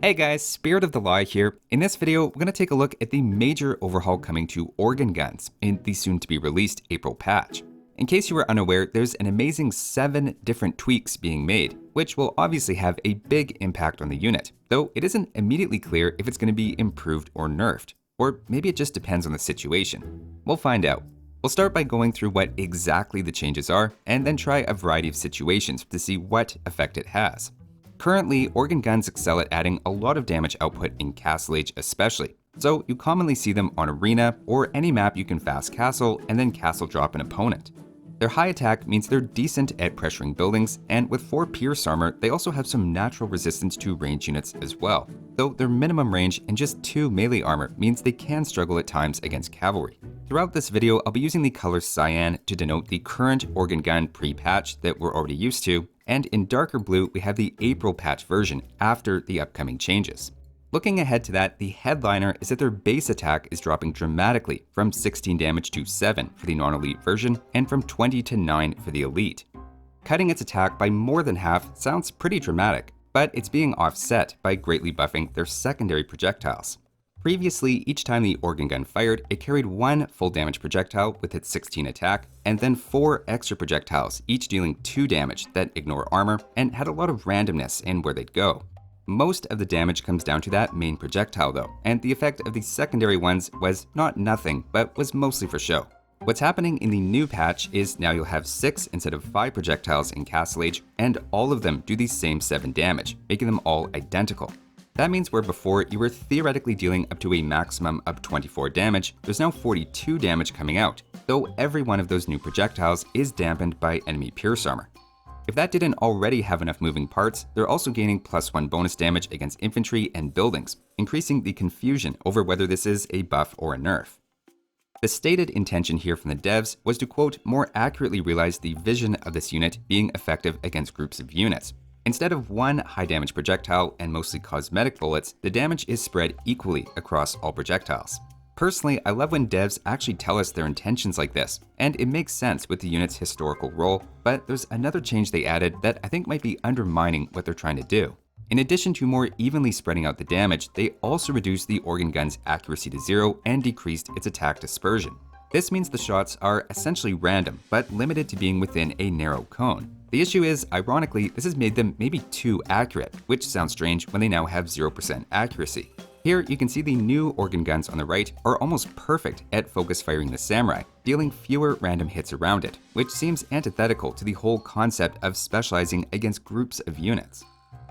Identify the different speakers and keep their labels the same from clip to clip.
Speaker 1: Hey guys, Spirit of the Lie here. In this video, we're going to take a look at the major overhaul coming to organ guns in the soon-to-be-released April patch. In case you were unaware, there's an amazing 7 different tweaks being made, which will obviously have a big impact on the unit, though it isn't immediately clear if it's going to be improved or nerfed, or maybe it just depends on the situation. We'll find out. We'll start by going through what exactly the changes are, and then try a variety of situations to see what effect it has. Currently, organ guns excel at adding a lot of damage output in Castle Age especially, so you commonly see them on Arena or any map you can fast castle and then castle drop an opponent. Their high attack means they're decent at pressuring buildings, and with 4 pierce armor, they also have some natural resistance to range units as well, though their minimum range and just 2 melee armor means they can struggle at times against cavalry. Throughout this video, I'll be using the color cyan to denote the current organ gun pre-patch that we're already used to, and in darker blue, we have the April patch version after the upcoming changes. Looking ahead to that, the headliner is that their base attack is dropping dramatically from 16 damage to 7 for the non-elite version and from 20 to 9 for the elite. Cutting its attack by more than half sounds pretty dramatic, but it's being offset by greatly buffing their secondary projectiles. Previously, each time the organ gun fired, it carried 1 full damage projectile with its 16 attack, and then 4 extra projectiles, each dealing 2 damage that ignore armor, and had a lot of randomness in where they'd go. Most of the damage comes down to that main projectile though, and the effect of the secondary ones was not nothing, but was mostly for show. What's happening in the new patch is now you'll have 6 instead of 5 projectiles in Castle Age, and all of them do the same 7 damage, making them all identical. That means where before you were theoretically dealing up to a maximum of 24 damage, there's now 42 damage coming out, though every one of those new projectiles is dampened by enemy pierce armor. If that didn't already have enough moving parts, they're also gaining +1 bonus damage against infantry and buildings, increasing the confusion over whether this is a buff or a nerf. The stated intention here from the devs was to, quote, more accurately realize the vision of this unit being effective against groups of units. Instead of 1 high damage projectile and mostly cosmetic bullets, the damage is spread equally across all projectiles. Personally, I love when devs actually tell us their intentions like this, and it makes sense with the unit's historical role, but there's another change they added that I think might be undermining what they're trying to do. In addition to more evenly spreading out the damage, they also reduced the organ gun's accuracy to 0 and decreased its attack dispersion. This means the shots are essentially random, but limited to being within a narrow cone. The issue is, ironically, this has made them maybe too accurate, which sounds strange when they now have 0% accuracy. Here, you can see the new organ guns on the right are almost perfect at focus firing the samurai, dealing fewer random hits around it, which seems antithetical to the whole concept of specializing against groups of units.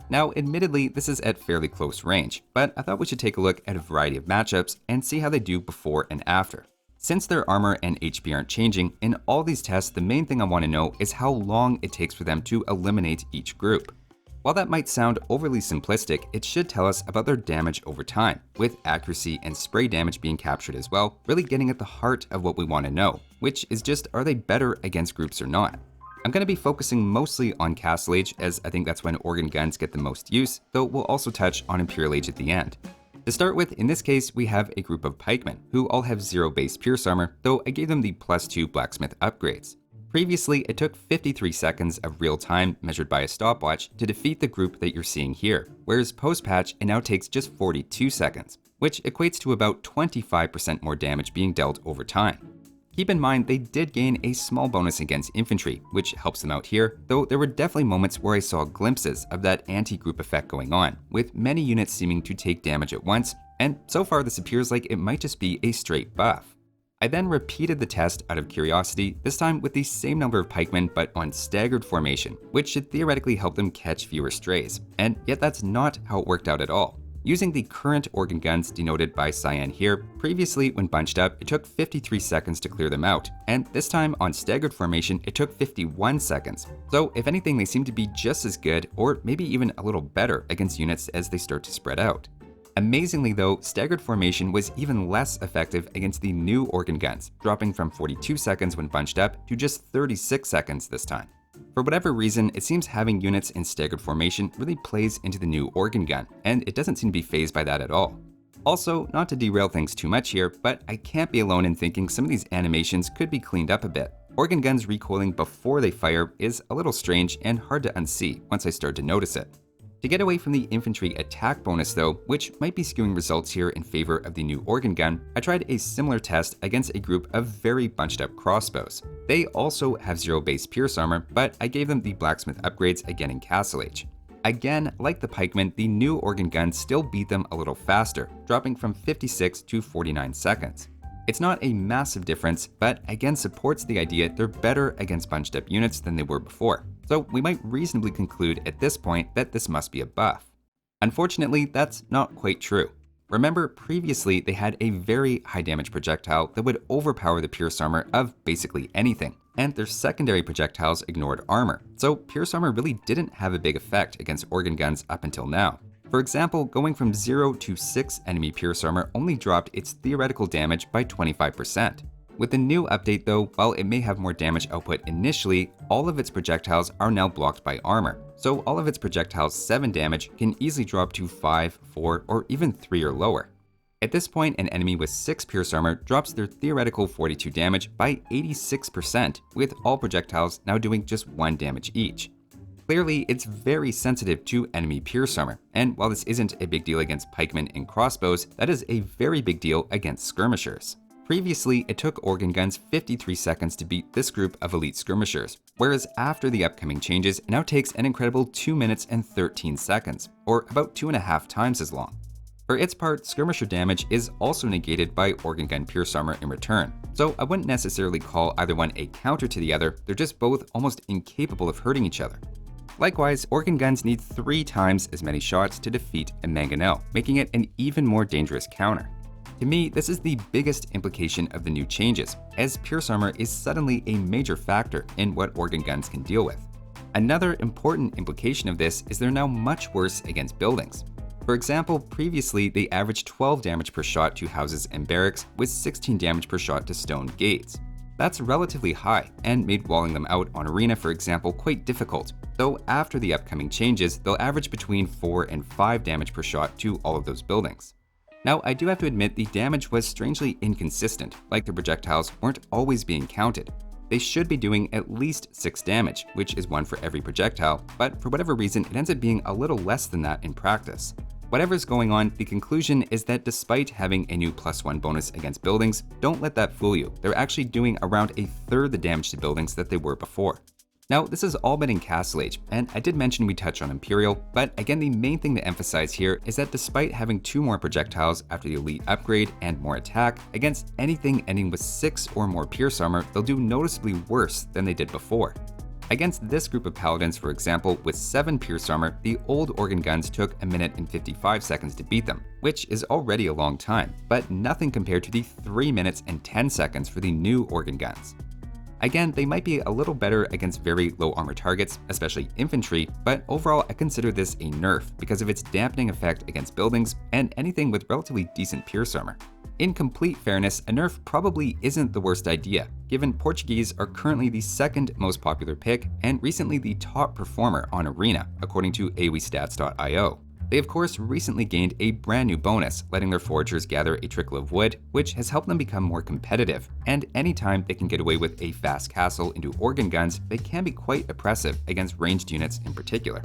Speaker 1: Now, admittedly, this is at fairly close range, but I thought we should take a look at a variety of matchups and see how they do before and after. Since their armor and HP aren't changing, in all these tests the main thing I want to know is how long it takes for them to eliminate each group. While that might sound overly simplistic, it should tell us about their damage over time, with accuracy and spray damage being captured as well, really getting at the heart of what we want to know, which is just, are they better against groups or not? I'm going to be focusing mostly on Castle Age, as I think that's when organ guns get the most use, though we'll also touch on Imperial Age at the end. To start with, in this case, we have a group of pikemen, who all have 0 base pierce armor, though I gave them the +2 blacksmith upgrades. Previously, it took 53 seconds of real time measured by a stopwatch to defeat the group that you're seeing here, whereas post-patch it now takes just 42 seconds, which equates to about 25% more damage being dealt over time. Keep in mind, they did gain a small bonus against infantry, which helps them out here, though there were definitely moments where I saw glimpses of that anti-group effect going on, with many units seeming to take damage at once, and so far this appears like it might just be a straight buff. I then repeated the test out of curiosity, this time with the same number of pikemen but on staggered formation, which should theoretically help them catch fewer strays, and yet that's not how it worked out at all. Using the current organ guns denoted by cyan here, previously when bunched up, it took 53 seconds to clear them out, and this time on staggered formation, it took 51 seconds. So if anything, they seem to be just as good, or maybe even a little better against units as they start to spread out. Amazingly though, staggered formation was even less effective against the new organ guns, dropping from 42 seconds when bunched up to just 36 seconds this time. For whatever reason, it seems having units in staggered formation really plays into the new organ gun, and it doesn't seem to be fazed by that at all. Also, not to derail things too much here, but I can't be alone in thinking some of these animations could be cleaned up a bit. Organ guns recoiling before they fire is a little strange and hard to unsee once I start to notice it. To get away from the infantry attack bonus though, which might be skewing results here in favor of the new organ gun, I tried a similar test against a group of very bunched up crossbows. They also have 0 base pierce armor, but I gave them the blacksmith upgrades again in Castle Age. Again, like the pikemen, the new organ gun still beat them a little faster, dropping from 56 to 49 seconds. It's not a massive difference, but again supports the idea they're better against bunched up units than they were before. So we might reasonably conclude at this point that this must be a buff. Unfortunately, that's not quite true. Remember, previously they had a very high damage projectile that would overpower the pierce armor of basically anything, and their secondary projectiles ignored armor, so pierce armor really didn't have a big effect against organ guns up until now. For example, going from 0 to 6 enemy pierce armor only dropped its theoretical damage by 25%. With the new update though, while it may have more damage output initially, all of its projectiles are now blocked by armor, so all of its projectiles' 7 damage can easily drop to 5, 4, or even 3 or lower. At this point, an enemy with 6 pierce armor drops their theoretical 42 damage by 86%, with all projectiles now doing just 1 damage each. Clearly, it's very sensitive to enemy pierce armor, and while this isn't a big deal against pikemen and crossbows, that is a very big deal against skirmishers. Previously, it took organ guns 53 seconds to beat this group of elite skirmishers, whereas after the upcoming changes, it now takes an incredible 2 minutes and 13 seconds, or about 2.5 times as long. For its part, skirmisher damage is also negated by organ gun pierce armor in return, so I wouldn't necessarily call either one a counter to the other, they're just both almost incapable of hurting each other. Likewise, organ guns need 3 times as many shots to defeat a mangonel, making it an even more dangerous counter. To me, this is the biggest implication of the new changes, as pierce armor is suddenly a major factor in what organ guns can deal with. Another important implication of this is they're now much worse against buildings. For example, previously they averaged 12 damage per shot to houses and barracks, with 16 damage per shot to stone gates. That's relatively high, and made walling them out on arena, for example, quite difficult, though after the upcoming changes, they'll average between 4 and 5 damage per shot to all of those buildings. Now, I do have to admit the damage was strangely inconsistent, like the projectiles weren't always being counted. They should be doing at least 6 damage, which is 1 for every projectile, but for whatever reason, it ends up being a little less than that in practice. Whatever's going on, the conclusion is that despite having a new +1 bonus against buildings, don't let that fool you. They're actually doing around 1/3 the damage to buildings that they were before. Now, this has all been in Castle Age, and I did mention we touch on Imperial, but again, the main thing to emphasize here is that despite having 2 more projectiles after the Elite upgrade and more attack, against anything ending with 6 or more pierce armor, they'll do noticeably worse than they did before. Against this group of paladins, for example, with 7 pierce armor, the old organ guns took 1 minute and 55 seconds to beat them, which is already a long time, but nothing compared to the 3 minutes and 10 seconds for the new organ guns. Again, they might be a little better against very low armor targets, especially infantry, but overall I consider this a nerf because of its dampening effect against buildings and anything with relatively decent pierce armor. In complete fairness, a nerf probably isn't the worst idea, given Portuguese are currently the 2nd most popular pick and recently the top performer on Arena, according to AoEstats.io. They of course recently gained a brand new bonus, letting their foragers gather a trickle of wood, which has helped them become more competitive, and anytime they can get away with a fast castle into organ guns, they can be quite oppressive against ranged units in particular.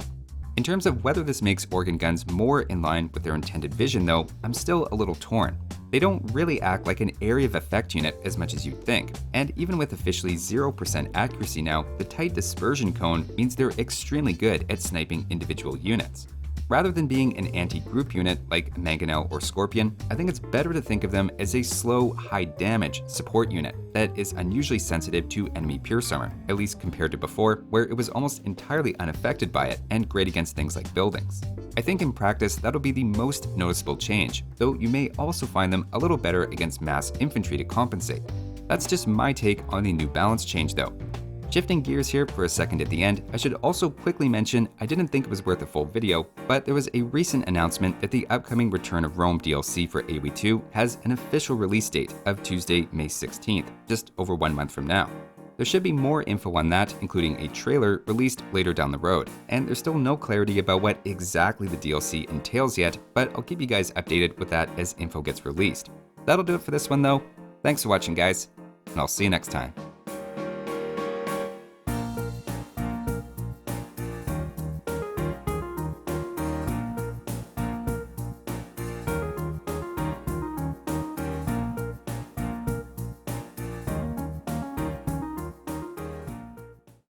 Speaker 1: In terms of whether this makes organ guns more in line with their intended vision though, I'm still a little torn. They don't really act like an area of effect unit as much as you'd think, and even with officially 0% accuracy now, the tight dispersion cone means they're extremely good at sniping individual units. Rather than being an anti-group unit like Mangonel or Scorpion, I think it's better to think of them as a slow, high-damage support unit that is unusually sensitive to enemy pierce armor, at least compared to before, where it was almost entirely unaffected by it and great against things like buildings. I think in practice that'll be the most noticeable change, though you may also find them a little better against mass infantry to compensate. That's just my take on the new balance change though. Shifting gears here for a second at the end, I should also quickly mention I didn't think it was worth a full video, but there was a recent announcement that the upcoming Return of Rome DLC for AoE2 has an official release date of Tuesday, May 16th, just over 1 month from now. There should be more info on that, including a trailer released later down the road, and there's still no clarity about what exactly the DLC entails yet, but I'll keep you guys updated with that as info gets released. That'll do it for this one though. Thanks for watching guys, and I'll see you next time.